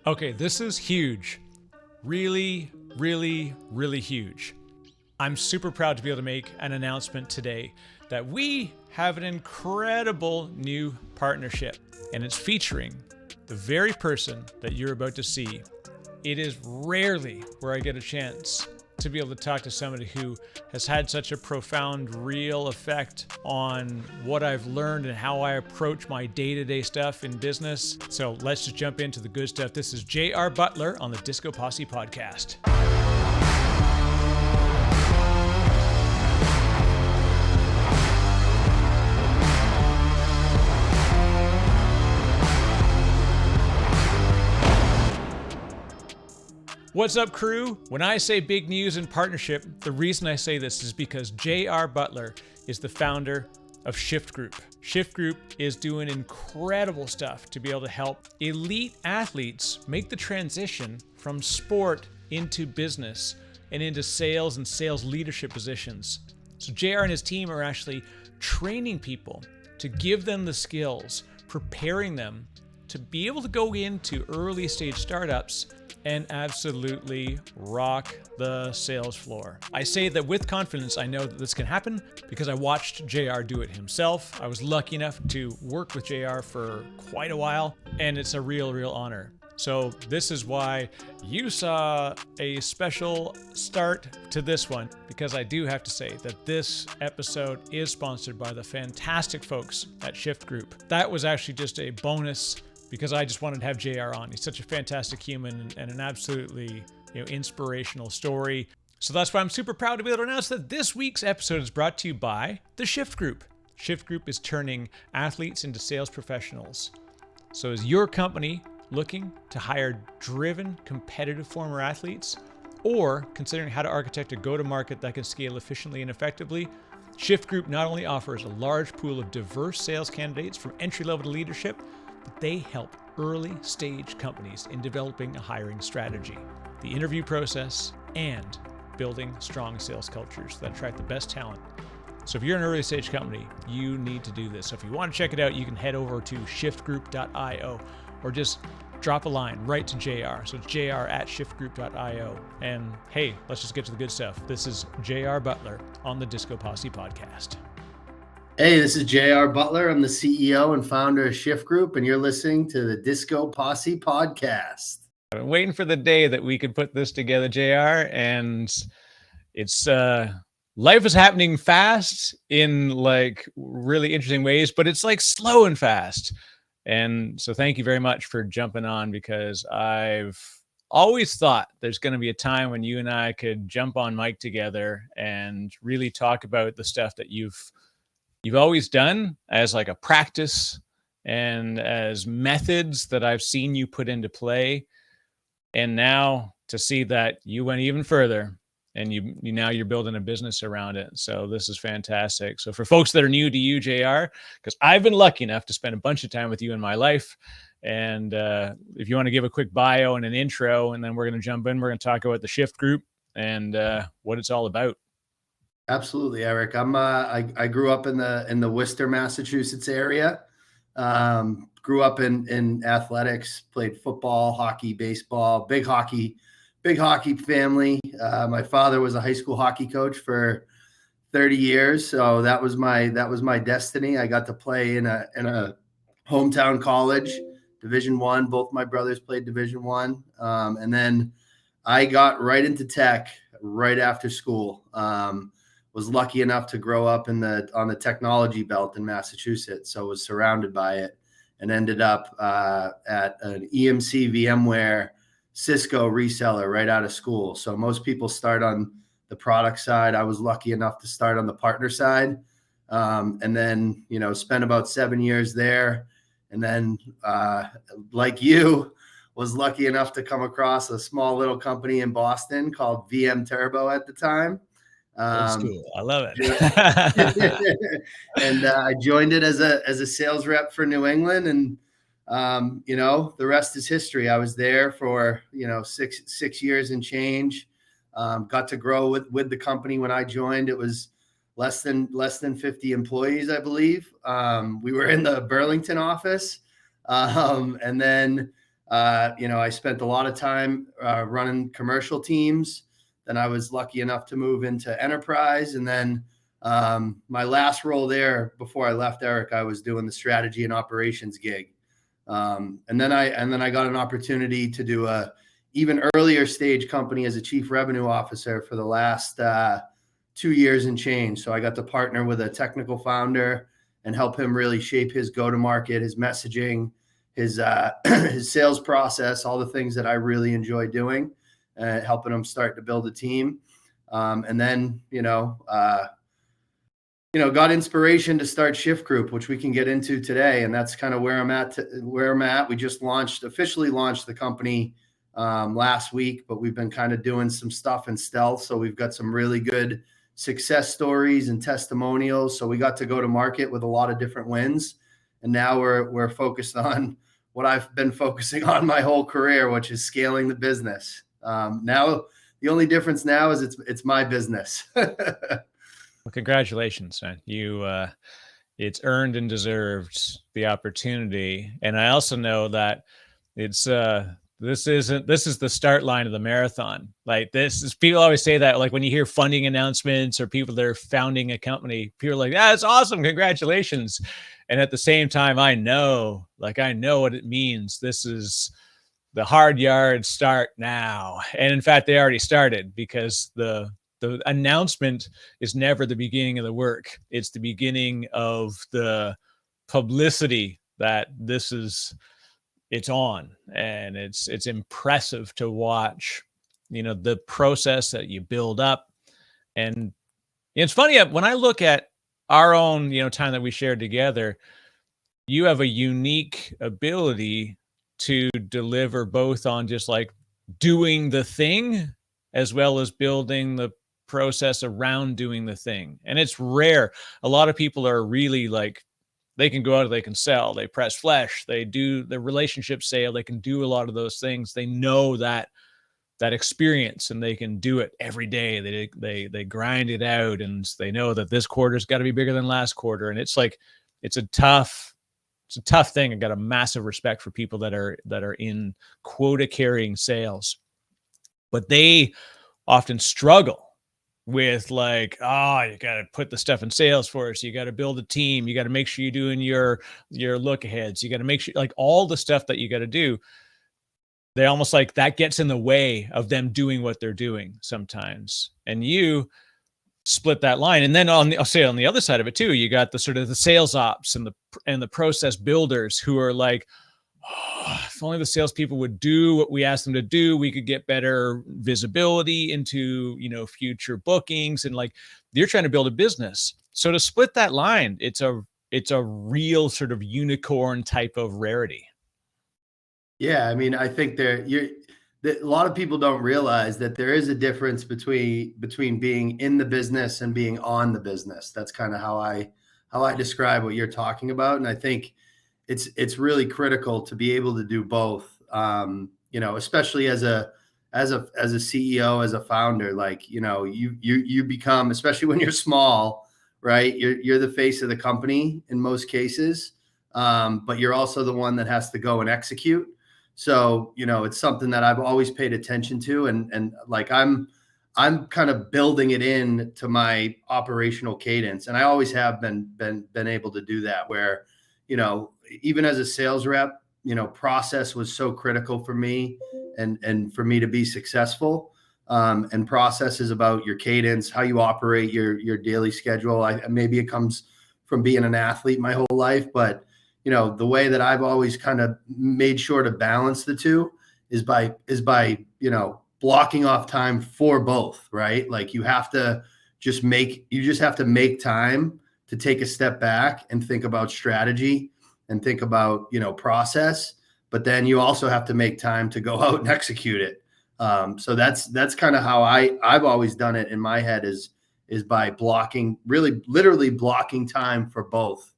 Okay, this is huge. Really, really, really huge. I'm super proud to be able to make an announcement today that we have an incredible new partnership, and it's featuring the very person that you're about to see. It is rarely where I get a chance to be able to talk to somebody who has had such a profound, real effect on what I've learned and how I approach my day-to-day stuff in business. So let's just jump into the good stuff. This is JR Butler on the DiscoPosse podcast. What's up, crew? When I say big news and partnership, the reason I say this is because JR Butler is the founder of Shift Group. Shift Group is doing incredible stuff to be able to help elite athletes make the transition from sport into business and into sales and sales leadership positions. So JR and his team are actually training people to give them the skills, preparing them to be able to go into early stage startups and absolutely rock the sales floor. I say that with confidence. I know that this can happen because I watched JR do it himself. I was lucky enough to work with JR for quite a while, and it's a real honor. So this is why you saw a special start to this one, because I do have to say that this episode is sponsored by the fantastic folks at Shift Group. That was actually just a bonus because I just wanted to have JR on. He's such a fantastic human and an absolutely inspirational story. So that's why I'm super proud to be able to announce that this week's episode is brought to you by the Shift Group. Shift Group is turning athletes into sales professionals. So is your company looking to hire driven, competitive former athletes, or considering how to architect a go-to-market that can scale efficiently and effectively? Shift Group not only offers a large pool of diverse sales candidates from entry-level to leadership, but they help early stage companies in developing a hiring strategy, the interview process, and building strong sales cultures that attract the best talent. So if you're an early stage company, you need to do this. So if you want to check it out, you can head over to shiftgroup.io or just drop a line right to JR. So it's jr@shiftgroup.io. And hey, let's just get to the good stuff. This is JR Butler on the DiscoPosse podcast. Hey, this is JR Butler. I'm the CEO and founder of Shift Group, and you're listening to the DiscoPosse podcast. I've been waiting for the day that we could put this together, JR, and it's life is happening fast in like really interesting ways, but it's like slow and fast. And so thank you very much for jumping on, because I've always thought there's going to be a time when you and I could jump on mic together and really talk about the stuff that you've always done as like a practice and as methods that I've seen you put into play. And now to see that you went even further and you're building a business around it. So this is fantastic. So for folks that are new to you, JR, because I've been lucky enough to spend a bunch of time with you in my life. And if you want to give a quick bio and an intro, and then we're going to jump in, we're going to talk about the Shift Group and what it's all about. Absolutely, Eric. I grew up in the Worcester, Massachusetts area. Grew up in athletics, played football, hockey, baseball, big hockey family. My father was a high school hockey coach for 30 years. So that was my destiny. I got to play in a hometown college, Division I. Both my brothers played Division I. And then I got right into tech right after school. Was lucky enough to grow up on the technology belt in Massachusetts. So was surrounded by it and ended up at an EMC VMware Cisco reseller right out of school. So most people start on the product side. I was lucky enough to start on the partner side. And then, spent about 7 years there. And then like you, was lucky enough to come across a small little company in Boston called VM Turbo at the time. Cool. I love it. And I joined it as a sales rep for New England, and the rest is history. I was there for 6 years and change. Got to grow with the company. When I joined, it was less than 50 employees, I believe. We were in the Burlington office, and then I spent a lot of time running commercial teams. Then I was lucky enough to move into enterprise. And then my last role there before I left Eric, I was doing the strategy and operations gig. And then I got an opportunity to do a even earlier stage company as a chief revenue officer for the last 2 years and change. So I got to partner with a technical founder and help him really shape his go-to-market, his messaging, his his sales process, all the things that I really enjoy doing, helping him start to build a team. And then, got inspiration to start Shift Group, which we can get into today. And that's kind of where I'm at. We just officially launched the company last week, but we've been kind of doing some stuff in stealth. So we've got some really good success stories and testimonials. So we got to go to market with a lot of different wins. And now we're focused on what I've been focusing on my whole career, which is scaling the business. Now, the only difference now is it's my business. Well, congratulations, man. It's earned and deserved the opportunity. And I also know that it's this is the start line of the marathon. Like people always say that, like when you hear funding announcements or people that are founding a company, people are like, it's awesome, congratulations. And at the same time, I know what it means. This is the hard yard, start now. And in fact, they already started, because the announcement is never the beginning of the work. It's the beginning of the publicity that it's on. And it's impressive to watch, the process that you build up. And it's funny, when I look at our own, time that we shared together, you have a unique ability to deliver both on just like doing the thing as well as building the process around doing the thing. And it's rare. A lot of people are really like, they can go out, they can sell, they press flesh, they do the relationship sale, they can do a lot of those things. They know that experience, and they can do it every day. They grind it out, and they know that this quarter's got to be bigger than last quarter. And it's like, it's a tough thing. I got a massive respect for people that are in quota carrying sales, but they often struggle with like, you got to put the stuff in Salesforce. You got to build a team. You got to make sure you're doing your look aheads. You got to make sure, like, all the stuff that you got to do. They almost like that gets in the way of them doing what they're doing sometimes. And you split that line. And then on the other side of it too, you got the sort of the sales ops and the process builders who are like, if only the salespeople would do what we asked them to do, we could get better visibility into, future bookings. And like, you're trying to build a business. So to split that line, it's a real sort of unicorn type of rarity. Yeah. I mean, I think a lot of people don't realize that there is a difference between being in the business and being on the business. That's kind of how I describe what you're talking about. And I think it's really critical to be able to do both. Especially as a CEO, as a founder, like, you become, especially when you're small, right? You're the face of the company in most cases. But you're also the one that has to go and execute. So, it's something that I've always paid attention to, and like I'm kind of building it in to my operational cadence. And I always have been able to do that, where, even as a sales rep, process was so critical for me and for me to be successful. And process is about your cadence, how you operate your daily schedule. Maybe it comes from being an athlete my whole life, but the way that I've always kind of made sure to balance the two is by blocking off time for both, right? Like you just have to make time to take a step back and think about strategy and think about, process, but then you also have to make time to go out and execute it. So that's kind of how I've always done it in my head, is by blocking, really literally blocking time for both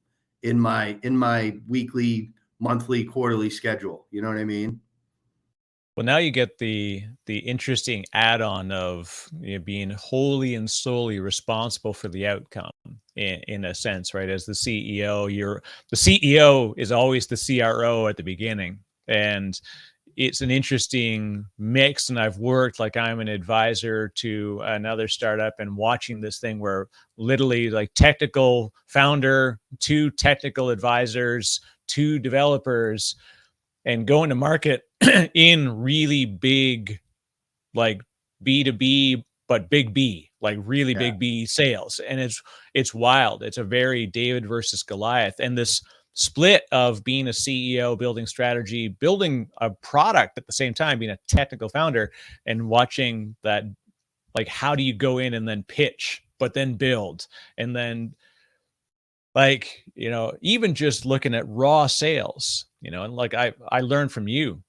in my weekly, monthly, quarterly schedule. You know what I mean? Well, now you get the interesting add-on of being wholly and solely responsible for the outcome in a sense, right? As the CEO, the CEO is always the CRO at the beginning. And it's an interesting mix. And I've worked, like I'm an advisor to another startup, and watching this thing where literally like technical founder, 2 technical advisors, 2 developers, and going to market in really big, like B2B, but big B, like really Yeah. big B sales. And it's wild. It's a very David versus Goliath. And this split of being a CEO, building strategy, building a product at the same time, being a technical founder, and watching that, like, how do you go in and then pitch, but then build, and then, like, even just looking at raw sales, and like I learned from you,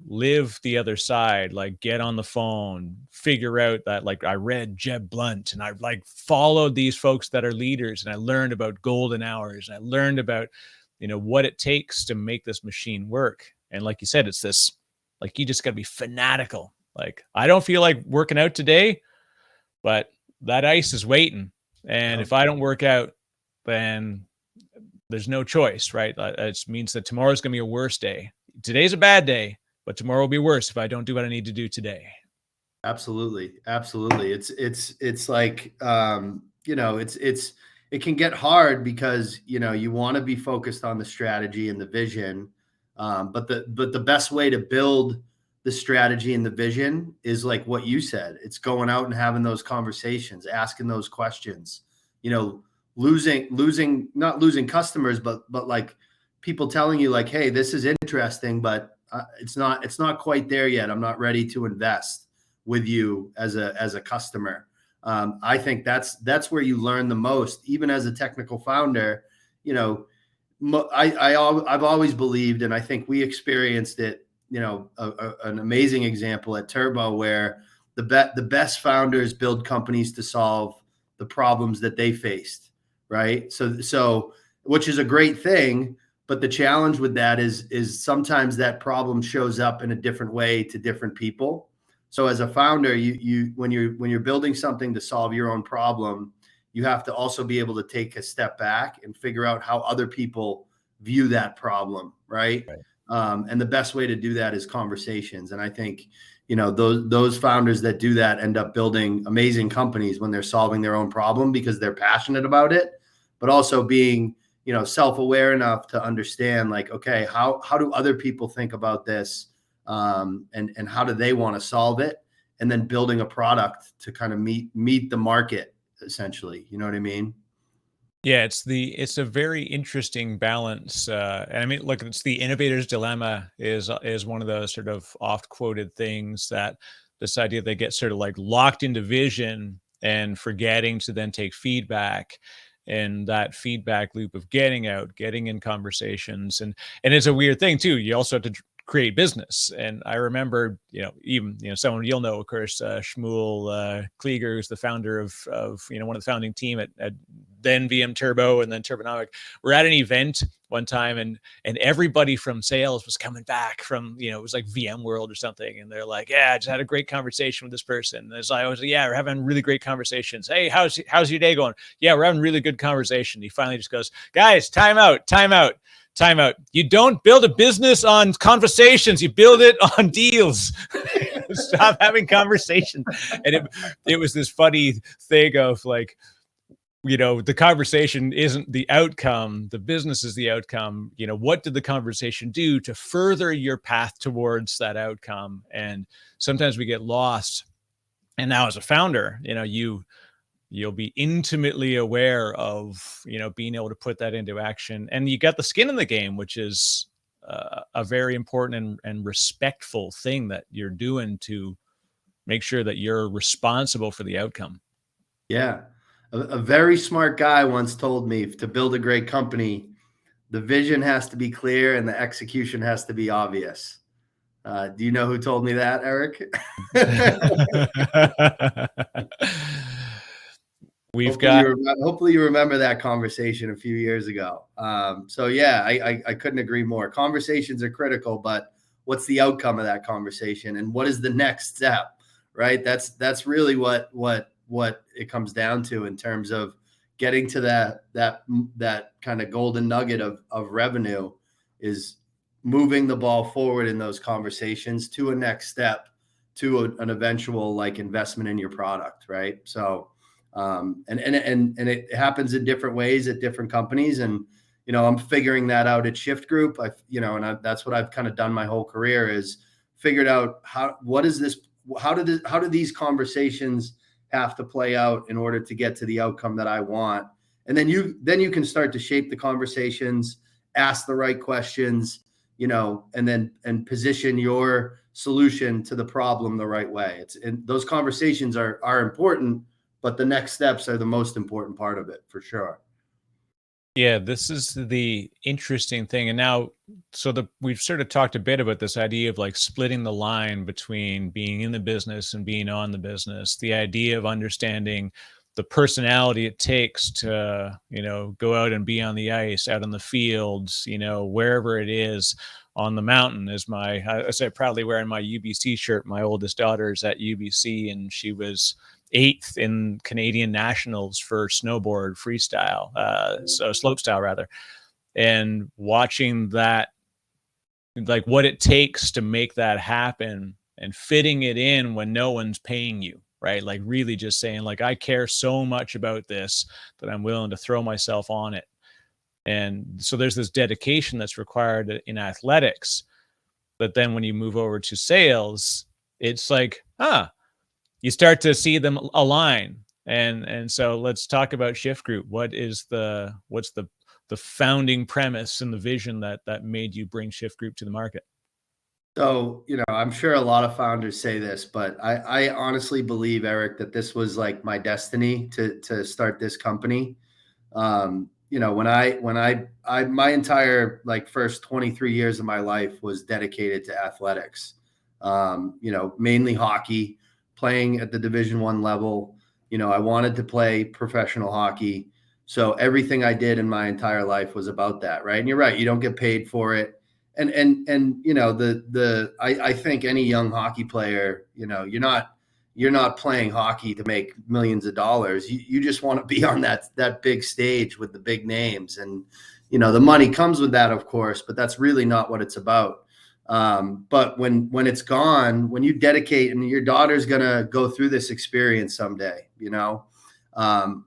live the other side, like get on the phone, figure out that, like, I read Jeb Blunt and I like followed these folks that are leaders, and I learned about golden hours, and I learned about, what it takes to make this machine work. And like you said, it's this, like, you just got to be fanatical. Like, I don't feel like working out today, but that ice is waiting. And Yeah. if I don't work out, then there's no choice, right? It means that tomorrow's going to be a worse day. Today's a bad day, but tomorrow will be worse if I don't do what I need to do today. Absolutely. Absolutely. It's like, it can get hard because, you want to be focused on the strategy and the vision. But the best way to build the strategy and the vision is like what you said. It's going out and having those conversations, asking those questions, not losing customers, but like people telling you like, hey, this is interesting, but it's not quite there yet. I'm not ready to invest with you as a customer. I think that's where you learn the most, even as a technical founder. I've always believed, and I think we experienced it, an amazing example at Turbo, where the best founders build companies to solve the problems that they faced. Right. So, which is a great thing. But the challenge with that is sometimes that problem shows up in a different way to different people. So as a founder, when you're building something to solve your own problem, you have to also be able to take a step back and figure out how other people view that problem, right? And the best way to do that is conversations. And I think, those founders that do that end up building amazing companies when they're solving their own problem because they're passionate about it, but also being, self-aware enough to understand, like, okay, how do other people think about this? And how do they want to solve it? And then building a product to kind of meet the market, essentially. You know what I mean? Yeah, it's a very interesting balance. And I mean, look, it's the innovator's dilemma is one of those sort of oft quoted things, that this idea they get sort of like locked into vision and forgetting to then take feedback, and that feedback loop of getting out, getting in conversations. And it's a weird thing too. You also have to create business. And I remember, even, someone you'll know, of course, Shmuel Klieger, who's the founder of one of the founding team at then VM Turbo and then Turbonomic. We're at an event one time, and everybody from sales was coming back from, it was like VMworld or something. And they're like, yeah, I just had a great conversation with this person. And I was like, yeah, we're having really great conversations. Hey, how's your day going? Yeah, we're having really good conversation. He finally just goes, guys, time out. You don't build a business on conversations. You build it on deals. Stop having conversations. And it was this funny thing of like, the conversation isn't the outcome. The business is the outcome. What did the conversation do to further your path towards that outcome? And sometimes we get lost. And now as a founder, you'll be intimately aware of, being able to put that into action. And you got the skin in the game, which is a very important and respectful thing that you're doing to make sure that you're responsible for the outcome. Yeah. A very smart guy once told me, to build a great company, the vision has to be clear and the execution has to be obvious. Do you know who told me that, Eric? Hopefully you remember that conversation a few years ago. So yeah, I couldn't agree more. Conversations are critical, but what's the outcome of that conversation, and what is the next step? Right? That's really what it comes down to in terms of getting to that kind of golden nugget of revenue is moving the ball forward in those conversations to a next step, to an eventual like investment in your product, right? So and it happens in different ways at different companies. And I'm figuring that out at Shift Group. That's what I've kind of done my whole career, is figured out how do these conversations have to play out in order to get to the outcome that I want. And then you can start to shape the conversations, ask the right questions, and position your solution to the problem the right way. And those conversations are important, but the next steps are the most important part of it, for sure. Yeah, this is the interesting thing. And now, we've sort of talked a bit about this idea of like splitting the line between being in the business and being on the business, the idea of understanding the personality it takes to, go out and be on the ice, out on the fields, wherever it is, on the mountain. I say proudly wearing my UBC shirt. My oldest daughter is at UBC, and she was 8th in Canadian nationals for snowboard freestyle, so slopestyle rather. And watching that, like what it takes to make that happen and fitting it in when no one's paying you, right? Like really just saying like, I care so much about this that I'm willing to throw myself on it. And so there's this dedication that's required in athletics. But then when you move over to sales, it's like, you start to see them align. And so let's talk about Shift Group. What's the founding premise and the vision that made you bring Shift Group to the market? So, I'm sure a lot of founders say this, but I honestly believe, Eric, that this was like my destiny to start this company. My entire like first 23 years of my life was dedicated to athletics. Mainly hockey, playing at the Division I level. I wanted to play professional hockey. So everything I did in my entire life was about that, right? And you're right, you don't get paid for it. And I think any young hockey player, you're not playing hockey to make millions of dollars. You just want to be on that big stage with the big names. And, the money comes with that, of course, but that's really not what it's about. But when it's gone, when you dedicate, and your daughter's going to go through this experience someday,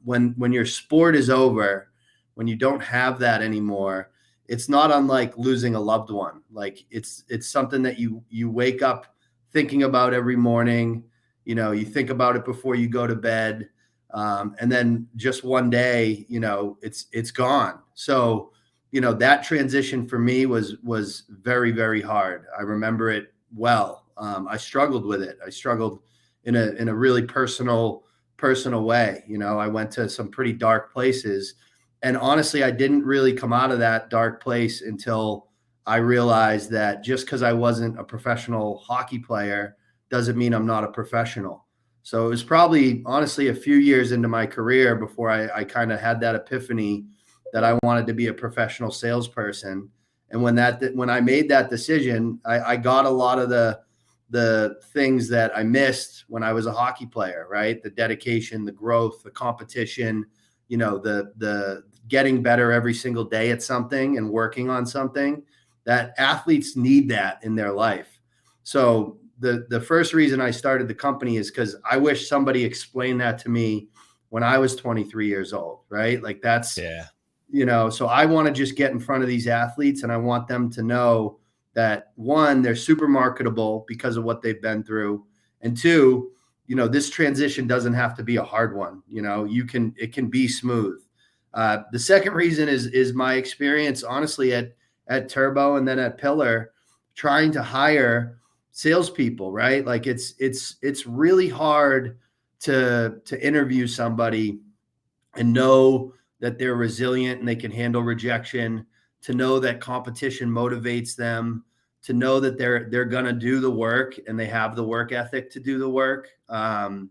when your sport is over, when you don't have that anymore, it's not unlike losing a loved one. Like it's something that you wake up thinking about every morning. You think about it before you go to bed. And then just one day, it's gone. So, that transition for me was very, very hard. I remember it well. I struggled with it. I struggled in a really personal way. I went to some pretty dark places. And honestly, I didn't really come out of that dark place until I realized that just because I wasn't a professional hockey player doesn't mean I'm not a professional. So it was probably, honestly, a few years into my career before I kind of had that epiphany that I wanted to be a professional salesperson. And when I made that decision, I got a lot of the things that I missed when I was a hockey player, right? The dedication, the growth, the competition, the getting better every single day at something and working on something. That athletes need that in their life. So the first reason I started the company is because I wish somebody explained that to me when I was 23 years old, right? Like that's, so I want to just get in front of these athletes, and I want them to know that, one, they're super marketable because of what they've been through. And two, this transition doesn't have to be a hard one. It can be smooth. The second reason is my experience, honestly, at Turbo and then at Pillar, trying to hire salespeople, right? Like it's really hard to interview somebody and know that they're resilient and they can handle rejection, to know that competition motivates them, to know that they're going to do the work and they have the work ethic to do the work, to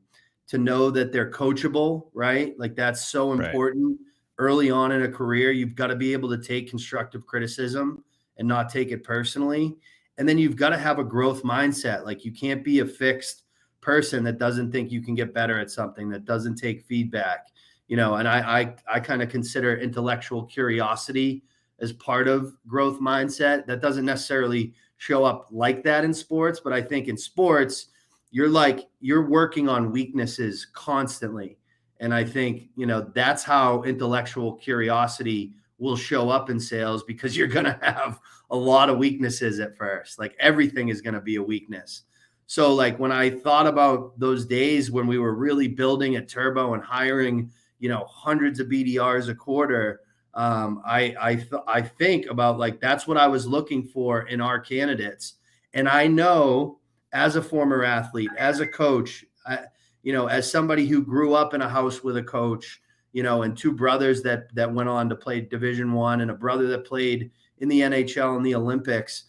know that they're coachable, right? Like that's so important. Right. Early on in a career, you've got to be able to take constructive criticism and not take it personally. And then you've got to have a growth mindset. Like you can't be a fixed person that doesn't think you can get better at something, that doesn't take feedback. And I kind of consider intellectual curiosity as part of growth mindset. That doesn't necessarily show up like that in sports, but I think in sports, you're working on weaknesses constantly. And I think, that's how intellectual curiosity will show up in sales, because you're going to have a lot of weaknesses at first. Like everything is going to be a weakness. So like when I thought about those days when we were really building at Turbo and hiring, hundreds of BDRs a quarter, I think about like, that's what I was looking for in our candidates. And I know, as a former athlete, as a coach, as somebody who grew up in a house with a coach, and two brothers that went on to play Division I, and a brother that played in the NHL and the Olympics,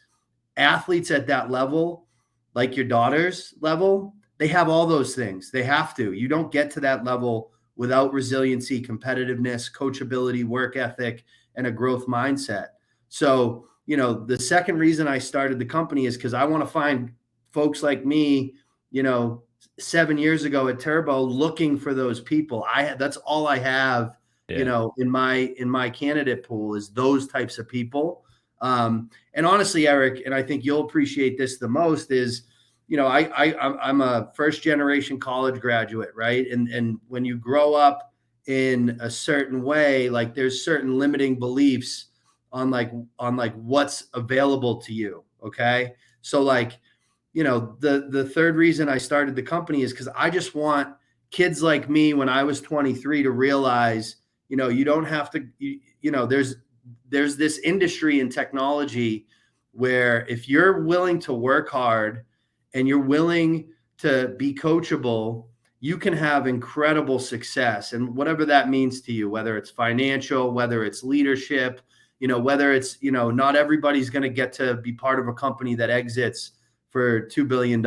athletes at that level, like your daughter's level, they have all those things. They have to. You don't get to that level without resiliency, competitiveness, coachability, work ethic, and a growth mindset. So, the second reason I started the company is because I want to find folks like me, 7 years ago at Turbo, looking for those people. That's all I have, Yeah. in my candidate pool, is those types of people. And honestly, Eric, and I think you'll appreciate this the most, is, I'm a first generation college graduate, right? And when you grow up in a certain way, like there's certain limiting beliefs on what's available to you. Okay. So like, the third reason I started the company is because I just want kids like me when I was 23 to realize, you don't have to, there's this industry in technology where if you're willing to work hard and you're willing to be coachable, you can have incredible success. And whatever that means to you, whether it's financial, whether it's leadership, whether it's, not everybody's going to get to be part of a company that exits for $2 billion,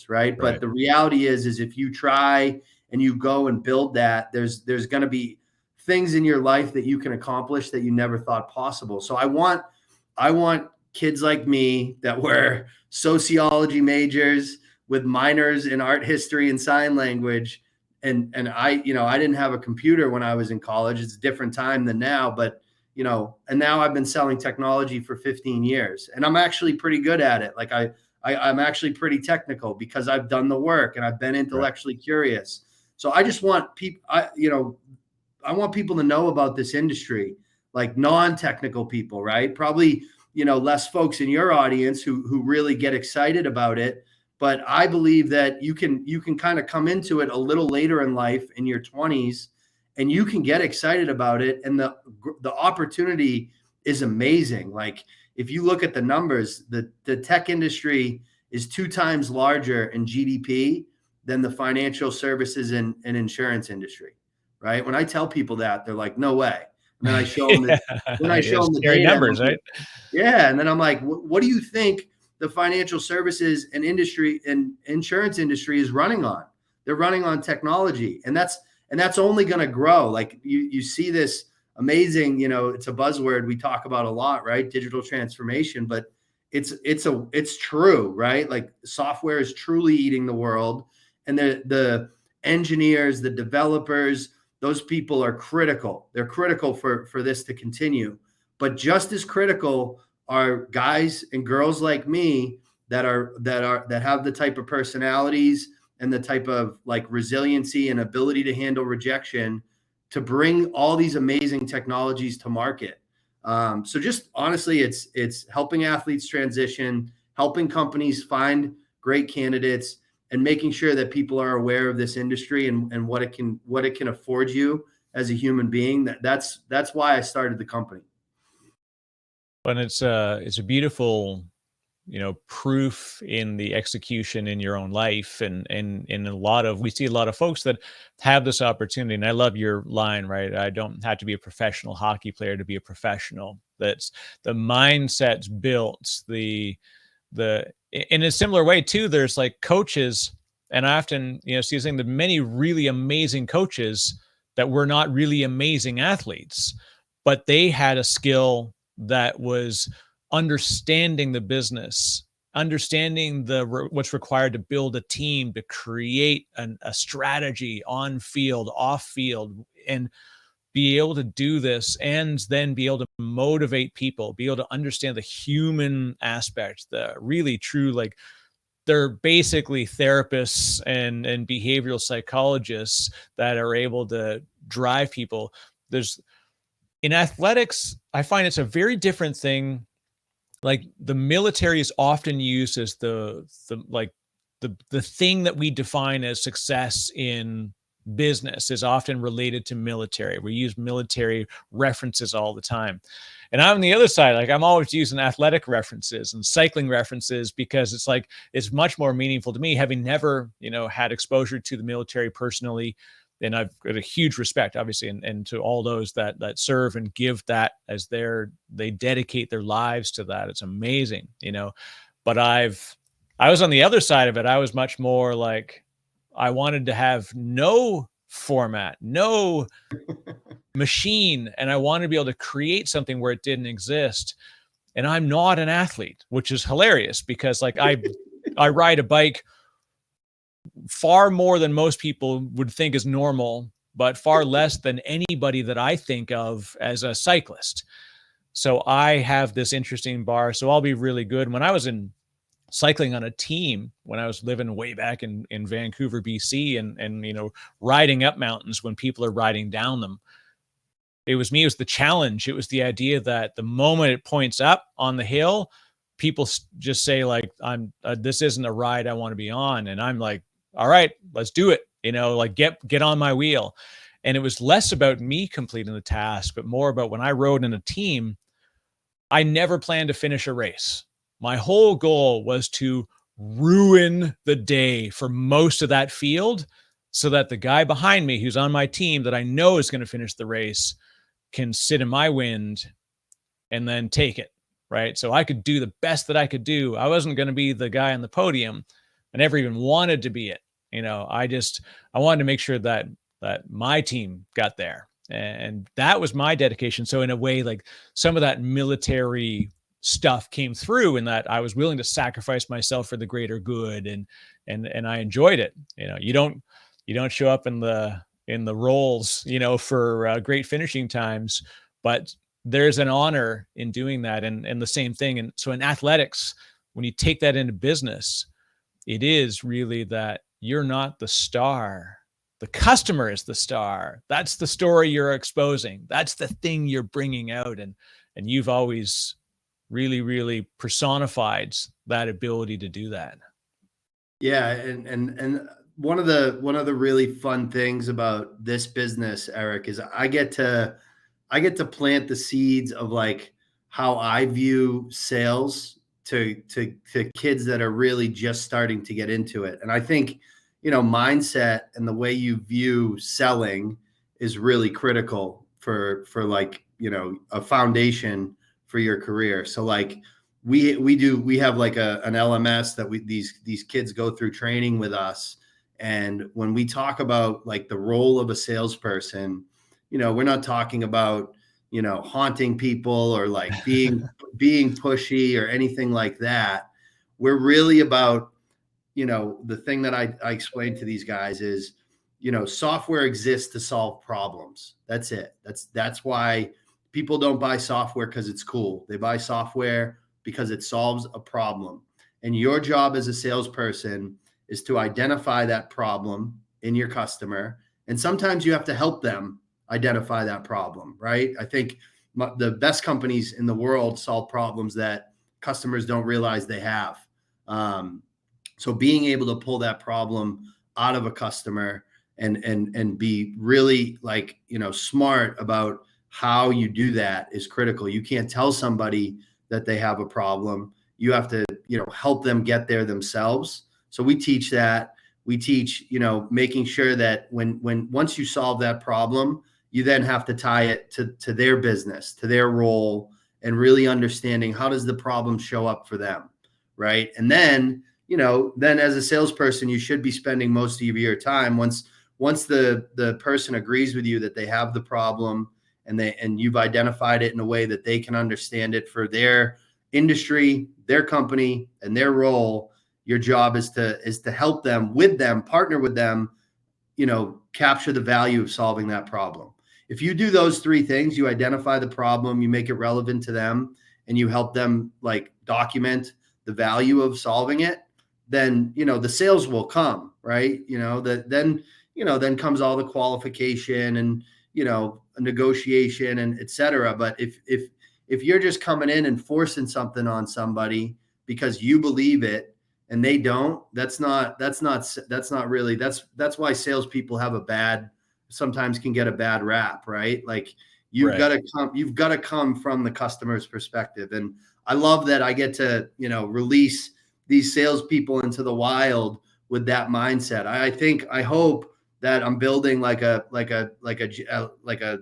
right? But the reality is if you try and you go and build that, there's going to be things in your life that you can accomplish that you never thought possible. So I want kids like me that were sociology majors with minors in art history and sign language. And I didn't have a computer when I was in college. It's a different time than now, but and now I've been selling technology for 15 years and I'm actually pretty good at it. Like I'm actually pretty technical because I've done the work and I've been intellectually curious. So I just want people, I want people to know about this industry, like non-technical people, right? Probably, less folks in your audience who really get excited about it. But I believe that you can kind of come into it a little later in life, in your 20s, and you can get excited about it. And the opportunity is amazing. Like if you look at the numbers, the tech industry is 2 times larger in GDP than the financial services and insurance industry, right? When I tell people that, they're like, no way. And then I show them the data. Numbers, right? Yeah. And then I'm like, what do you think the financial services and industry and insurance industry is running on? They're running on technology. And that's only going to grow. Like you see this amazing, it's a buzzword we talk about a lot, right? Digital transformation, but it's true, right? Like software is truly eating the world, and the engineers, the developers, those people are critical. They're critical for this to continue, but just as critical are guys and girls like me that have the type of personalities and the type of like resiliency and ability to handle rejection to bring all these amazing technologies to market. So just honestly, it's helping athletes transition, helping companies find great candidates, and making sure that people are aware of this industry and what it can afford you as a human being. That's why I started the company. And it's a beautiful, proof in the execution in your own life. And we see a lot of folks that have this opportunity. And I love your line, right? I don't have to be a professional hockey player to be a professional. That's the mindset's built, in a similar way too, there's like coaches, and I often, see the many really amazing coaches that were not really amazing athletes, but they had a skill that was understanding the business, understanding what's required to build a team, to create a strategy on field, off field, and be able to do this and then be able to motivate people, be able to understand the human aspect, the really true, like, they're basically therapists and behavioral psychologists that are able to drive people. There's in athletics, I find it's a very different thing. Like, the military is often used as the thing that we define as success in business is often related to military. We use military references all the time. And I'm on the other side, like, I'm always using athletic references and cycling references because it's like, it's much more meaningful to me, having never, had exposure to the military personally. And I've got a huge respect, obviously, and to all those that serve and give that as they dedicate their lives to that. It's amazing, But I was on the other side of it. I was much more like, I wanted to have no format, no machine, and I wanted to be able to create something where it didn't exist. And I'm not an athlete, which is hilarious because, like, I ride a bike far more than most people would think is normal, but far less than anybody that I think of as a cyclist. So I have this interesting bar. So I'll be really good. When I was in cycling on a team, when I was living way back in Vancouver, BC, and riding up mountains when people are riding down them, it was me. It was the challenge. It was the idea that the moment it points up on the hill, people just say, like, this isn't a ride I want to be on. And I'm like, all right, let's do it. Like, get on my wheel. And it was less about me completing the task, but more about when I rode in a team, I never planned to finish a race. My whole goal was to ruin the day for most of that field so that the guy behind me who's on my team that I know is going to finish the race can sit in my wind and then take it, right? So I could do the best that I could do. I wasn't going to be the guy on the podium. I never even wanted to be it. I wanted to make sure that my team got there. And that was my dedication. So in a way, like, some of that military stuff came through in that I was willing to sacrifice myself for the greater good. And I enjoyed it. You don't show up in the roles, for great finishing times, but there's an honor in doing that. And the same thing. And so in athletics, when you take that into business, it is really that you're not the star. The customer is the star. That's the story you're exposing. That's the thing you're bringing out. And you've always really, really personified that ability to do that. Yeah. And one of the really fun things about this business, Eric, is I get to plant the seeds of, like, how I view sales to kids that are really just starting to get into it. And I think, mindset and the way you view selling is really critical for like, a foundation for your career. So, like, we have like an LMS that these kids go through training with us. And when we talk about, like, the role of a salesperson, we're not talking about, haunting people or, like, being pushy or anything like that. We're really about, the thing that I explain to these guys is, software exists to solve problems. That's it. That's why people don't buy software because it's cool. They buy software because it solves a problem. And your job as a salesperson is to identify that problem in your customer. And sometimes you have to help them identify that problem, right? I think the best companies in the world solve problems that customers don't realize they have. So being able to pull that problem out of a customer and be really, like, smart about how you do that is critical. You can't tell somebody that they have a problem. You have to, help them get there themselves. So we teach that. We teach, making sure that once you solve that problem, you then have to tie it to their business, to their role, and really understanding how does the problem show up for them, right? And then, then as a salesperson, you should be spending most of your time once the person agrees with you that they have the problem and you've identified it in a way that they can understand it for their industry, their company, and their role. Your job is to help them, partner with them, capture the value of solving that problem. if you do those three things, you identify the problem, you make it relevant to them, and you help them like document the value of solving it, then, the sales will come, right? Then comes all the qualification and, negotiation and et cetera. But if you're just coming in and forcing something on somebody because you believe it and they don't, that's why salespeople sometimes can get a bad rap, right? Like you've got to come from the customer's perspective. And I love that I get to, release these salespeople into the wild with that mindset. I hope that I'm building like a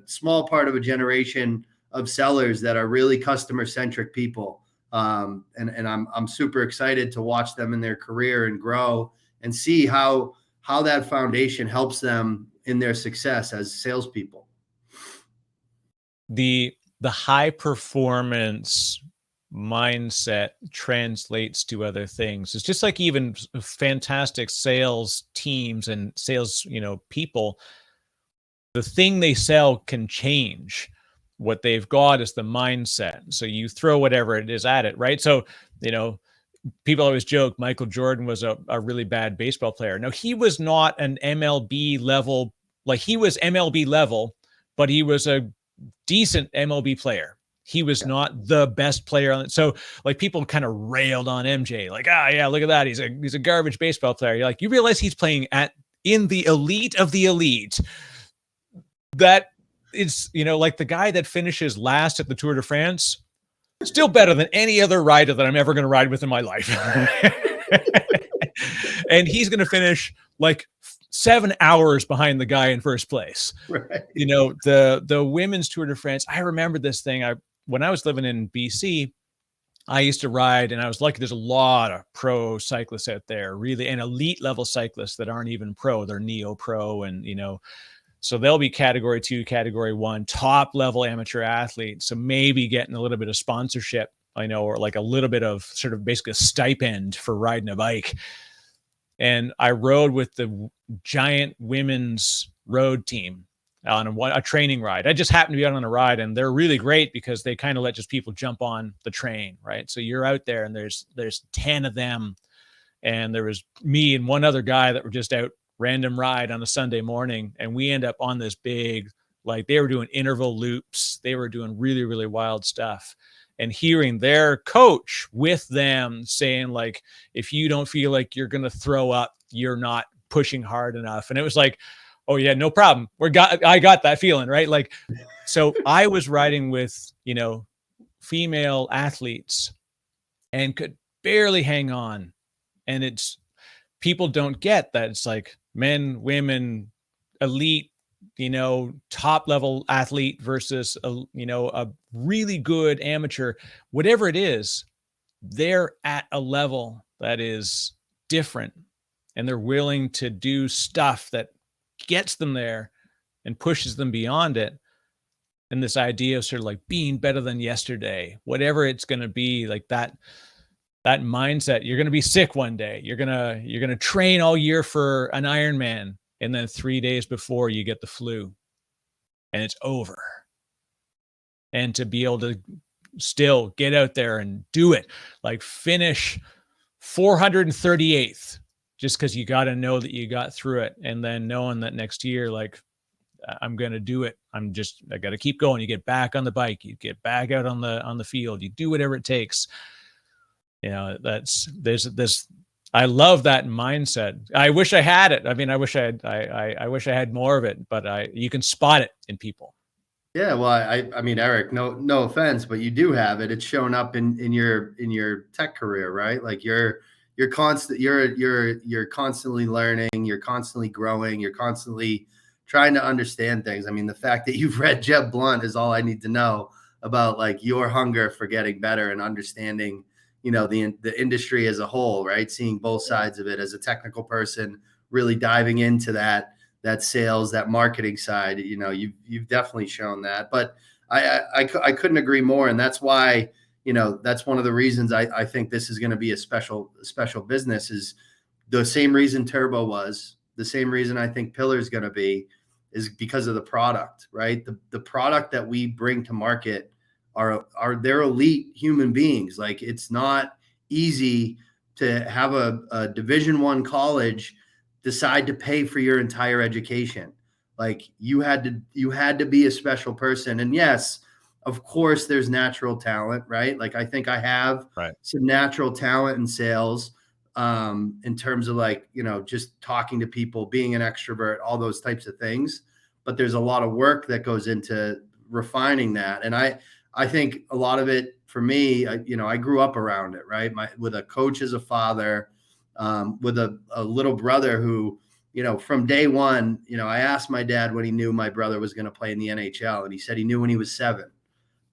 small part of a generation of sellers that are really customer centric people. And I'm super excited to watch them in their career and grow and see how that foundation helps them in their success as salespeople. The high performance mindset translates to other things. It's just like even fantastic sales teams and sales, people, the thing they sell can change. What they've got is the mindset. So you throw whatever it is at it, right? So, people always joke Michael Jordan was a really bad baseball player. No, he was not an MLB level, like he was MLB level, but he was a decent MLB player. He was not the best player on it. So like people kind of railed on MJ, like, yeah, look at that. He's a garbage baseball player. You're like, you realize he's playing in the elite of the elite. That it's, like the guy that finishes last at the Tour de France, still better than any other rider that I'm ever going to ride with in my life. And he's going to finish like 7 hours behind the guy in first place. Right. The women's Tour de France. I remember this thing. When I was living in BC, I used to ride, and I was lucky. There's a lot of pro cyclists out there, really, and elite level cyclists that aren't even pro. They're neo pro, and so they'll be category 2, category 1, top level amateur athletes. So maybe getting a little bit of sponsorship, or like a little bit of sort of basically a stipend for riding a bike. And I rode with the giant women's road team on a training ride. I just happened to be out on a ride, and they're really great because they kind of let just people jump on the train, right? So you're out there, and there's 10 of them, and there was me and one other guy that were just out random ride on a Sunday morning, and we end up on this big, like they were doing interval loops. They were doing really, really wild stuff. And hearing their coach with them saying, like, if you don't feel like you're going to throw up, you're not pushing hard enough. And it was like, oh yeah, no problem. I got that feeling, right? Like, so I was riding with, female athletes and could barely hang on. And people don't get that. It's like men, women, elite, top level athlete versus a really good amateur, whatever it is, they're at a level that is different, and they're willing to do stuff that gets them there and pushes them beyond it. And this idea of sort of like being better than yesterday, whatever it's going to be, like that mindset. You're going to be sick one day. You're going to train all year for an Ironman, and then 3 days before you get the flu and it's over. And to be able to still get out there and do it, like finish 438th, just because you got to know that you got through it. And then knowing that next year, like, I'm going to do it. I got to keep going. You get back on the bike, you get back out on the field, you do whatever it takes. I love that mindset. I wish I had it. I mean, I wish I had more of it, but you can spot it in people. Yeah, well, I mean, Eric, no offense, but you do have it. It's shown up in your tech career, right? Like you're constantly learning, you're constantly growing, you're constantly trying to understand things. I mean, the fact that you've read Jeb Blunt is all I need to know about, like, your hunger for getting better and understanding, the industry as a whole, right? Seeing both sides of it as a technical person, really diving into that sales, that marketing side. You've definitely shown that. But I couldn't agree more, and that's why, that's one of the reasons I think this is going to be a special business. Is the same reason Turbo was, the same reason I think Pillar is going to be, is because of the product, right? The product that we bring to market are they're elite human beings. Like, it's not easy to have a Division I college decide to pay for your entire education. Like, you had to be a special person. And yes, of course there's natural talent, right? Like, I think I have Right. some natural talent in sales, in terms of, like, just talking to people, being an extrovert, all those types of things. But there's a lot of work that goes into refining that. And I think a lot of it for me, I grew up around it, right? With a coach as a father, with a little brother who, from day one, I asked my dad when he knew my brother was going to play in the NHL, and he said he knew when he was 7.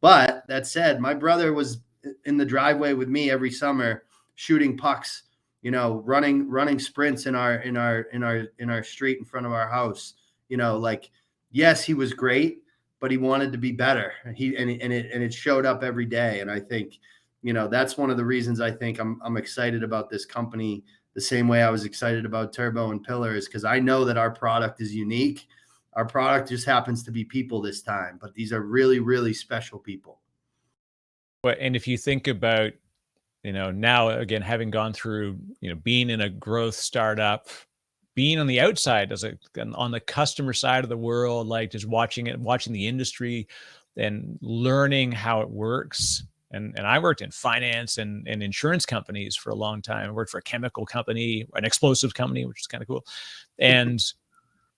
But that said, my brother was in the driveway with me every summer, shooting pucks, running sprints in our street in front of our house. Like, yes, he was great, but he wanted to be better. And it showed up every day. And I think, that's one of the reasons I think I'm excited about this company the same way I was excited about Turbo and Pillar, is because I know that our product is unique. Our product just happens to be people this time, but these are really, really special people. But and if you think about, now again, having gone through, being in a growth startup, being on the outside on the customer side of the world, like just watching the industry and learning how it works. And I worked in finance and insurance companies for a long time. I worked for a chemical company, an explosives company, which is kind of cool. And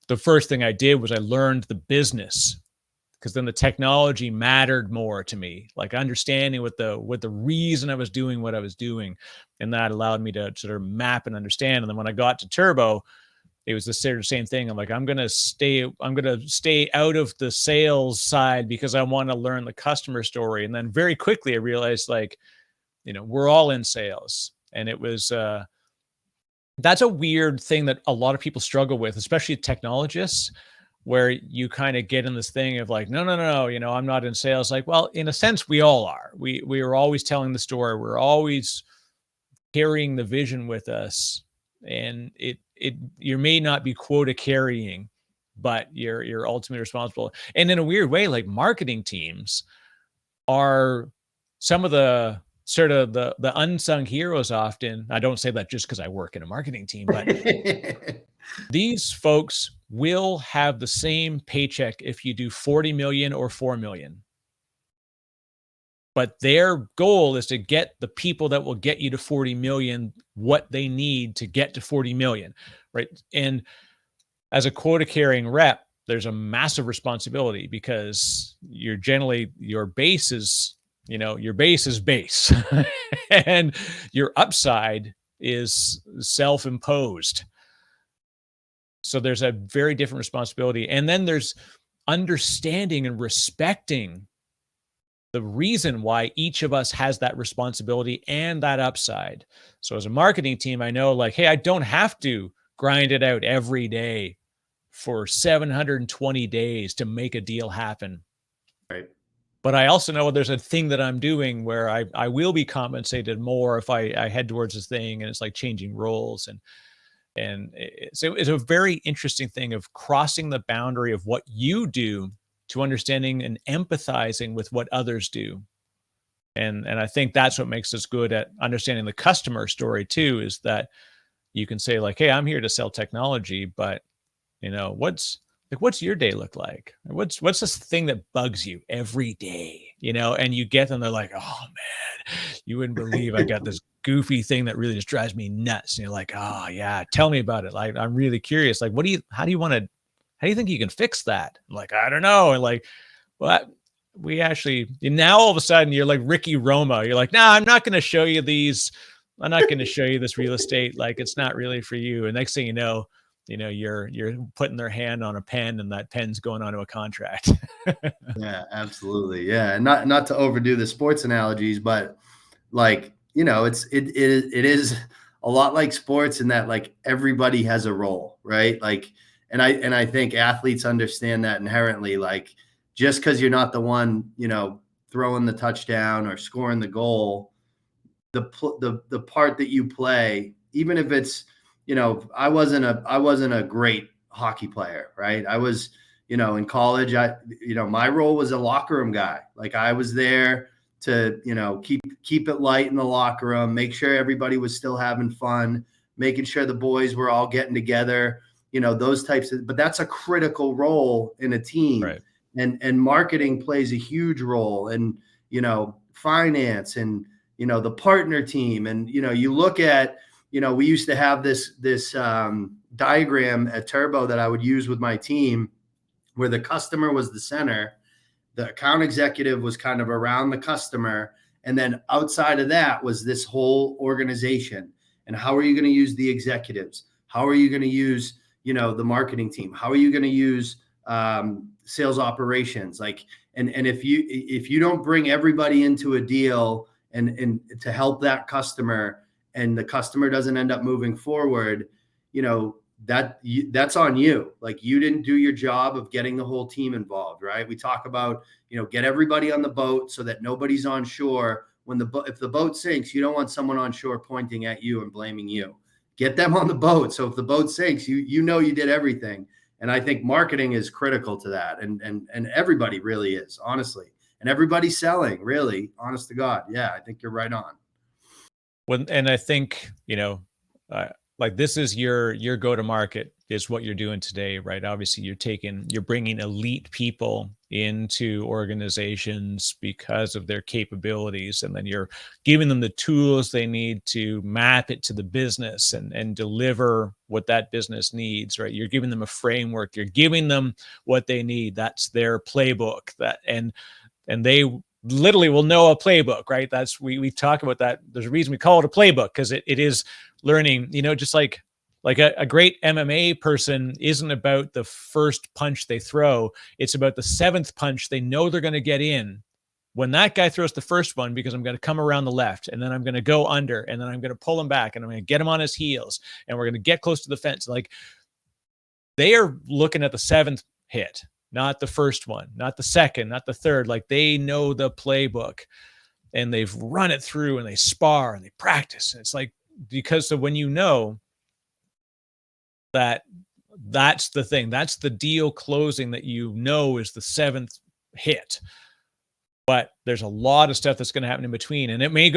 the first thing I did was I learned the business, because then the technology mattered more to me, like understanding what the reason I was doing what I was doing. And that allowed me to sort of map and understand. And then when I got to Turbo, it was the same thing. I'm like, I'm going to stay out of the sales side because I want to learn the customer story. And then very quickly I realized, like, we're all in sales. And it was, that's a weird thing that a lot of people struggle with, especially technologists, where you kind of get in this thing of like, no, I'm not in sales. Like, well, in a sense, we all are. We are always telling the story. We're always carrying the vision with us. And you may not be quota carrying, but you're ultimately responsible. And in a weird way, like, marketing teams are some of the sort of the unsung heroes often. I don't say that just because I work in a marketing team, but these folks will have the same paycheck if you do 40 million or 4 million. But their goal is to get the people that will get you to 40 million what they need to get to 40 million, right? And as a quota carrying rep, there's a massive responsibility, because your base is base and your upside is self-imposed. So there's a very different responsibility. And then there's understanding and respecting the reason why each of us has that responsibility and that upside. So as a marketing team, I know, like, hey, I don't have to grind it out every day for 720 days to make a deal happen. Right. But I also know there's a thing that I'm doing where I will be compensated more if I head towards this thing, and it's like changing roles. And it's a very interesting thing of crossing the boundary of what you do to understanding and empathizing with what others do. And I think that's what makes us good at understanding the customer story too, is that you can say, like, hey, I'm here to sell technology, but what's your day look like? What's this thing that bugs you every day? And you get them, they're like, oh man, you wouldn't believe I got this goofy thing that really just drives me nuts. And you're like, oh yeah, tell me about it. Like, I'm really curious. Like, how do you think you can fix that? I'm like, I don't know. And like, well, we actually, now all of a sudden you're like Ricky Roma. You're like, nah, I'm not going to show you these. I'm not going to show you this real estate. Like, it's not really for you. And next thing you know, you're putting their hand on a pen, and that pen's going onto a contract. Yeah, absolutely. Yeah. And not to overdo the sports analogies, but like, it is a lot like sports in that, like, everybody has a role, right? Like, and I think athletes understand that inherently. Like, just because you're not the one, throwing the touchdown or scoring the goal, the part that you play, even if it's, I wasn't a great hockey player, right? I was, in college, my role was a locker room guy. Like I was there to, keep it light in the locker room, make sure everybody was still having fun, making sure the boys were all getting together, those types of, but that's a critical role in a team. Right. And marketing plays a huge role, and, finance, and, the partner team. And, you look at, we used to have this diagram at Turbo that I would use with my team, where the customer was the center, the account executive was kind of around the customer, and then outside of that was this whole organization. And how are you going to use the executives? How are you going to use, the marketing team? How are you going to use sales operations? Like, and if you don't bring everybody into a deal and to help that customer, and the customer doesn't end up moving forward, that's on you. Like, you didn't do your job of getting the whole team involved, right? We talk about, get everybody on the boat so that nobody's on shore. If the boat sinks, you don't want someone on shore pointing at you and blaming you. Get them on the boat. So if the boat sinks, you did everything. And I think marketing is critical to that. And everybody really is, honestly. And everybody's selling, really, honest to God. Yeah, I think you're right on. And I think, like, this is your go-to-market is what you're doing today, right? Obviously, you're bringing elite people into organizations because of their capabilities, and then you're giving them the tools they need to map it to the business and deliver what that business needs, right? You're giving them a framework, you're giving them what they need. That's their playbook. And they literally will know a playbook, right? We talk about that. There's a reason we call it a playbook, because it is learning, just like a great MMA person isn't about the first punch they throw. It's about the seventh punch they know they're going to get in when that guy throws the first one, because I'm going to come around the left, and then I'm going to go under, and then I'm going to pull him back, and I'm going to get him on his heels, and we're going to get close to the fence. Like, they are looking at the seventh hit, not the first one, not the second, not the third. Like, they know the playbook, and they've run it through, and they spar and they practice. And it's like, because so when that's the thing, that's the deal closing that is the seventh hit. But there's a lot of stuff that's going to happen in between, and it may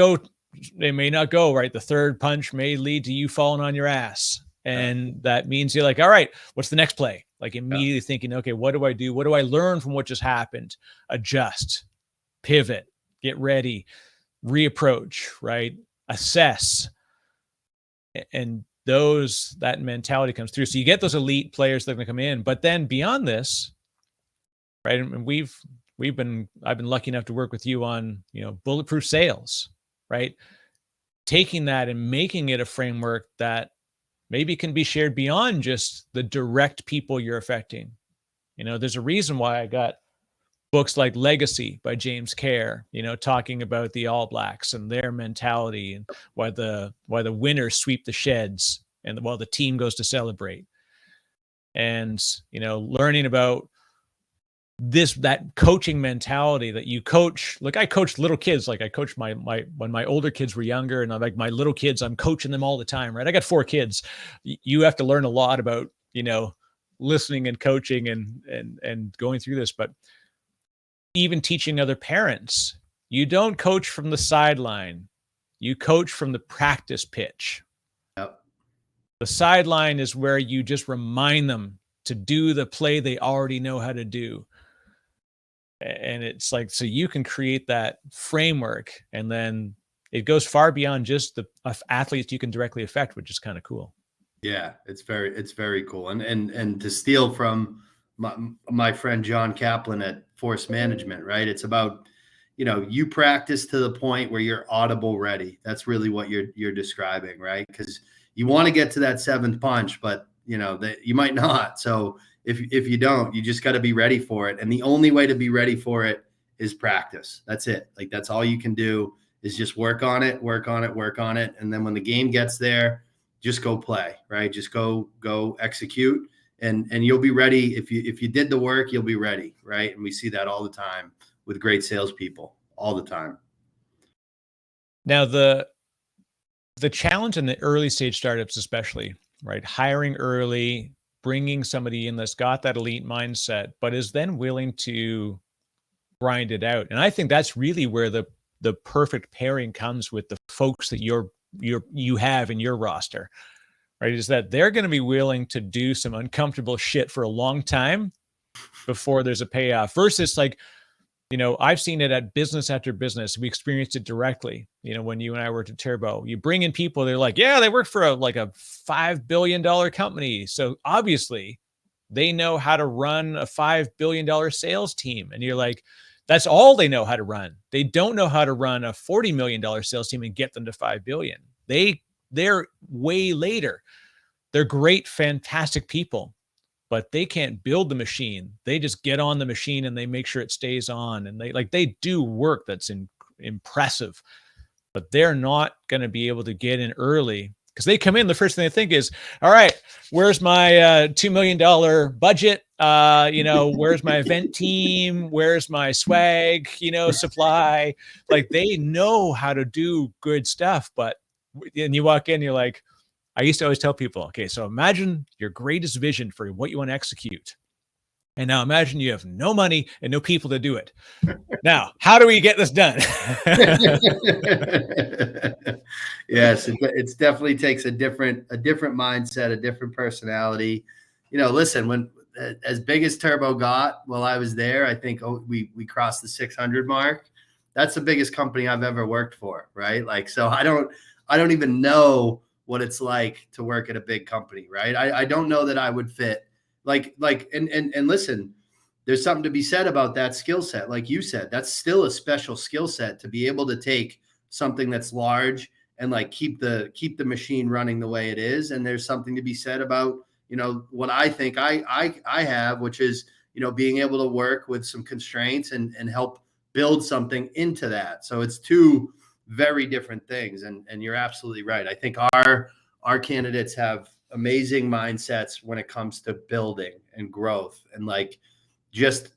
not go right. The third punch may lead to you falling on your ass. And that means you're like, all right, what's the next play? Like, immediately thinking, okay, what do I do? What do I learn from what just happened? Adjust, pivot, get ready, reapproach, right? Assess. And that mentality comes through. So you get those elite players that are going to come in. But then beyond this, right? And I've been lucky enough to work with you on, bulletproof sales, right? Taking that and making it a framework that maybe can be shared beyond just the direct people you're affecting. There's a reason why I got books like Legacy by James Kerr, talking about the All Blacks and their mentality, and why the winners sweep the sheds and while the team goes to celebrate. And, learning about that coaching mentality that you coach. Like, I coached little kids. Like, I coached when my older kids were younger, and I'm like, my little kids, I'm coaching them all the time, right? I got 4 kids. You have to learn a lot about, listening and coaching and going through this. But even teaching other parents, you don't coach from the sideline. You coach from the practice pitch. Yep. The sideline is where you just remind them to do the play they already know how to do. And it's like, so you can create that framework, and then it goes far beyond just the athletes you can directly affect, which is kind of cool. Yeah, it's very cool. And to steal from my friend John Kaplan at Force Management, right? It's about, you practice to the point where you're audible ready. That's really what you're describing, right? Because you want to get to that seventh punch, but that you might not. So if you don't, you just got to be ready for it. And the only way to be ready for it is practice. That's it. Like, that's all you can do, is just work on it. And then when the game gets there, just go play, right? Just go execute, and you'll be ready. If you did the work, you'll be ready, right? And we see that all the time with great salespeople, all the time. Now, the challenge in the early stage startups, especially, right? Hiring early, bringing somebody in that's got that elite mindset, but is then willing to grind it out. And I think that's really where the perfect pairing comes with the folks that you have in your roster, right? Is that they're going to be willing to do some uncomfortable shit for a long time before there's a payoff, versus like, I've seen it at business after business. We experienced it directly. When you and I worked at Turbo, you bring in people, they're like, yeah, they work for a $5 billion company. So obviously they know how to run a $5 billion sales team. And you're like, that's all they know how to run. They don't know how to run a $40 million sales team and get them to 5 billion. They're way later. They're great, fantastic people, but they can't build the machine. They just get on the machine and they make sure it stays on. And they do work that's impressive, but they're not going to be able to get in early, because they come in, the first thing they think is, all right, where's my $2 million budget? Where's my event team? Where's my swag, supply? Like, they know how to do good stuff, and you walk in, you're like, I used to always tell people, okay, so imagine your greatest vision for what you want to execute. And now imagine you have no money and no people to do it. Now, how do we get this done? Yes, it definitely takes a different mindset, a different personality. Listen, when as big as Turbo got while I was there, I think we crossed the 600 mark. That's the biggest company I've ever worked for, right? Like, so I don't even know what it's like to work at a big company, right? I don't know that I would fit. And listen, there's something to be said about that skill set. Like you said, that's still a special skill set to be able to take something that's large and like keep the machine running the way it is. And there's something to be said about, what I think I have, which is, being able to work with some constraints and help build something into that. So it's two very different things. And you're absolutely right. I think our candidates have amazing mindsets when it comes to building and growth, and just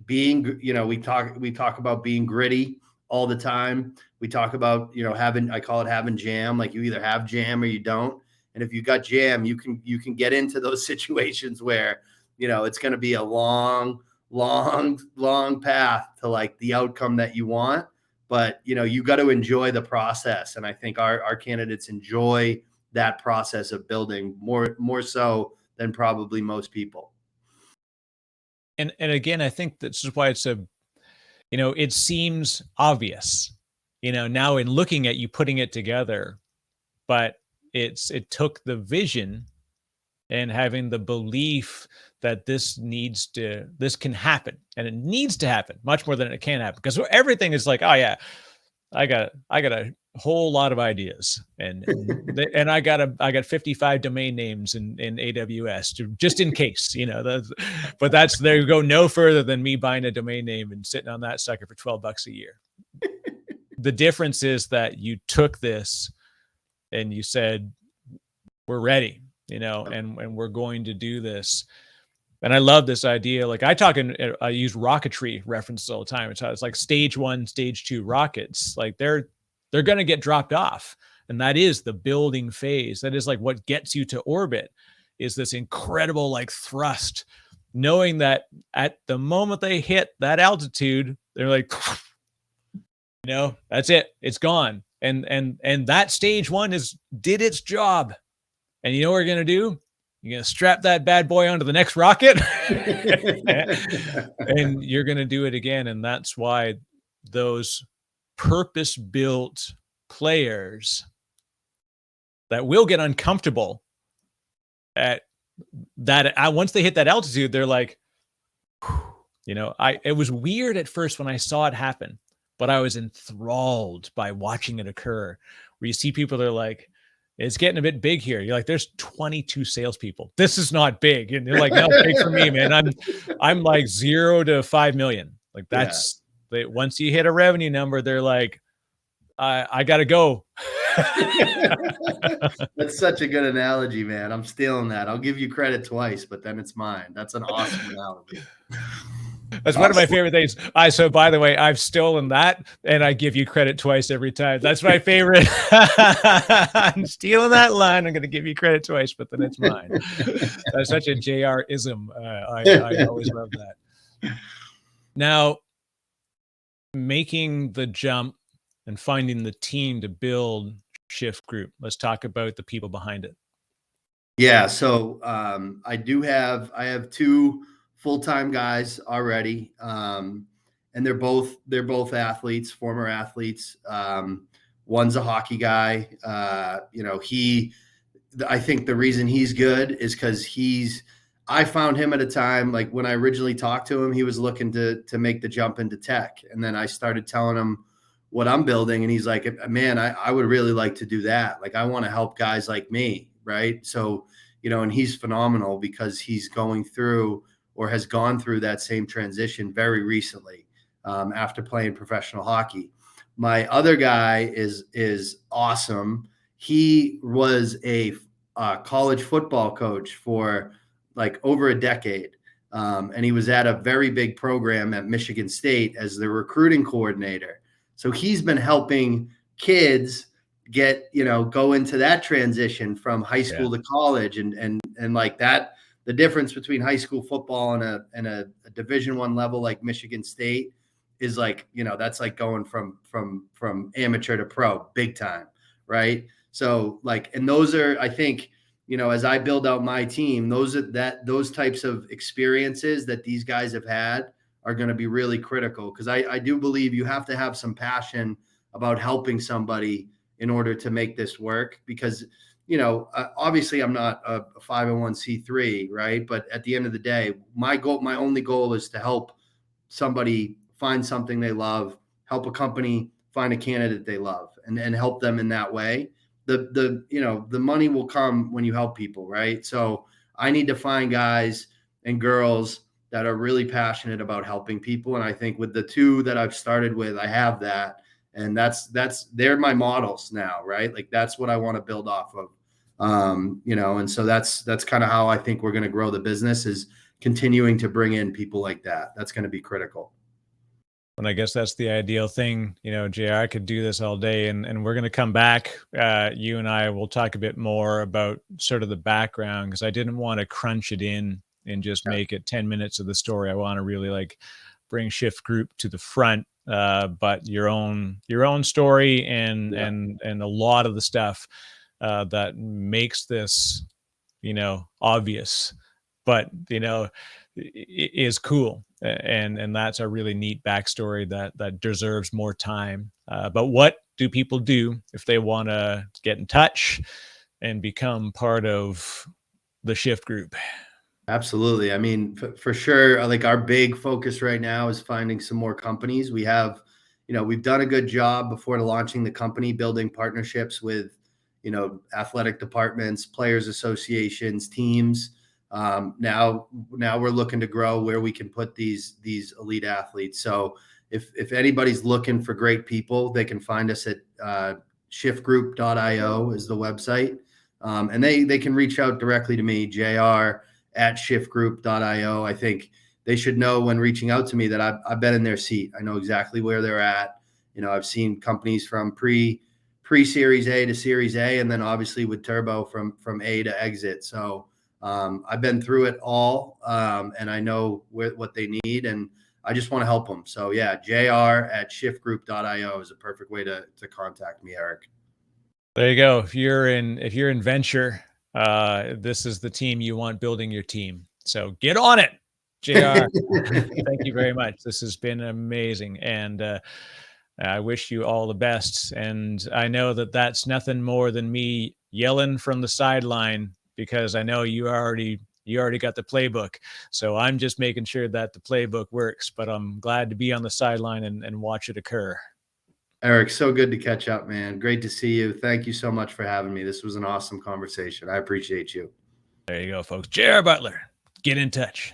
being, we talk about being gritty all the time. We talk about, I call it having jam. Like, you either have jam or you don't. And if you got jam, you can get into those situations where, it's going to be a long path to like the outcome that you want. But, you got to enjoy the process. And I think our candidates enjoy that process of building more so than probably most people. And again, I think this is why it's it seems obvious, now in looking at you putting it together, but it took the vision and having the belief that this can happen, and it needs to happen much more than it can happen, because everything is like, oh yeah, I got a whole lot of ideas, and I got 55 domain names in AWS just in case, but there you go, no further than me buying a domain name and sitting on that sucker for $12 a year. The difference is that you took this and you said, we're ready, and we're going to do this. And I love this idea. Like, I use rocketry references all the time. It's like stage 1, stage 2 rockets. Like, they're going to get dropped off. And that is the building phase. That is like what gets you to orbit, is this incredible like thrust, knowing that at the moment they hit that altitude, they're like, that's it. It's gone. And that stage 1 did its job. And you know what we're going to do? You're going to strap that bad boy onto the next rocket and you're going to do it again. And that's why those purpose-built players that will get uncomfortable at that, once they hit that altitude, they're like, it was weird at first when I saw it happen, but I was enthralled by watching it occur, where you see people that are like, it's getting a bit big here. You're like, there's 22 salespeople. This is not big. And you're like, no, big for me, man. I'm like 0 to 5 million. Like, that's once you hit a revenue number, they're like, I gotta go. That's such a good analogy, man. I'm stealing that. I'll give you credit twice, but then it's mine. That's an awesome analogy. That's one of my favorite things. So by the way, I've stolen that and I give you credit twice every time. That's my favorite. I'm stealing that line. I'm going to give you credit twice, but then it's mine. That's such a JR-ism. I always love that. Now, making the jump and finding the team to build Shift Group. Let's talk about the people behind it. Yeah, so I have two full-time guys already, and they're both athletes, former athletes. One's a hockey guy. I think the reason he's good is because I found him at a time, like when I originally talked to him, he was looking to make the jump into tech. And then I started telling him what I'm building. And he's like, man, I would really like to do that. Like, I want to help guys like me. Right. So, and he's phenomenal because he's going through or has gone through that same transition very recently, after playing professional hockey. My other guy is awesome. He was a college football coach for like over a decade. And he was at a very big program at Michigan State as the recruiting coordinator. So he's been helping kids go into that transition from high school to college and like that, the difference between high school football and a Division I level like Michigan State is like, that's like going from amateur to pro big time. Right. So like, and those are, I think, as I build out my team, those types of experiences that these guys have had are going to be really critical. Cause I do believe you have to have some passion about helping somebody in order to make this work. Because, obviously I'm not a 501c3, right? But at the end of the day, my only goal is to help somebody find something they love, help a company find a candidate they love, and help them in that way. The money will come when you help people, right? So I need to find guys and girls that are really passionate about helping people. And I think with the two that I've started with, I have that. And they're my models now, right? Like that's what I want to build off of. And so that's kind of how I think we're going to grow the business, is continuing to bring in people like that. That's going to be critical. And I guess that's the ideal thing. JR, I could do this all day, and we're going to come back. You and I will talk a bit more about sort of the background, because I didn't want to crunch it in and just make it 10 minutes of the story. I want to really like bring Shift Group to the front, but your own story and a lot of the stuff that makes this, obvious, but is cool. And that's a really neat backstory that deserves more time. But what do people do if they want to get in touch and become part of the Shift Group? Absolutely. I mean, for sure, like our big focus right now is finding some more companies. We have, we've done a good job before launching the company, building partnerships with, athletic departments, players associations, teams. Now we're looking to grow where we can put these elite athletes. So if anybody's looking for great people, they can find us at shiftgroup.io is the website. And they can reach out directly to me, jr@shiftgroup.io. I think they should know when reaching out to me that I've been in their seat. I know exactly where they're at. I've seen companies from pre-Series A to Series A, and then obviously with Turbo from A to exit. So I've been through it all, and I know what they need, and I just want to help them. So yeah, jr@shiftgroup.io is a perfect way to contact me, Eric. There you go. If you're in venture, this is the team you want building your team. So get on it, JR. Thank you very much. This has been amazing. And I wish you all the best. And I know that that's nothing more than me yelling from the sideline, because I know you already got the playbook. So I'm just making sure that the playbook works, but I'm glad to be on the sideline and watch it occur. Eric, so good to catch up, man. Great to see you. Thank you so much for having me. This was an awesome conversation. I appreciate you. There you go, folks. JR Butler, get in touch.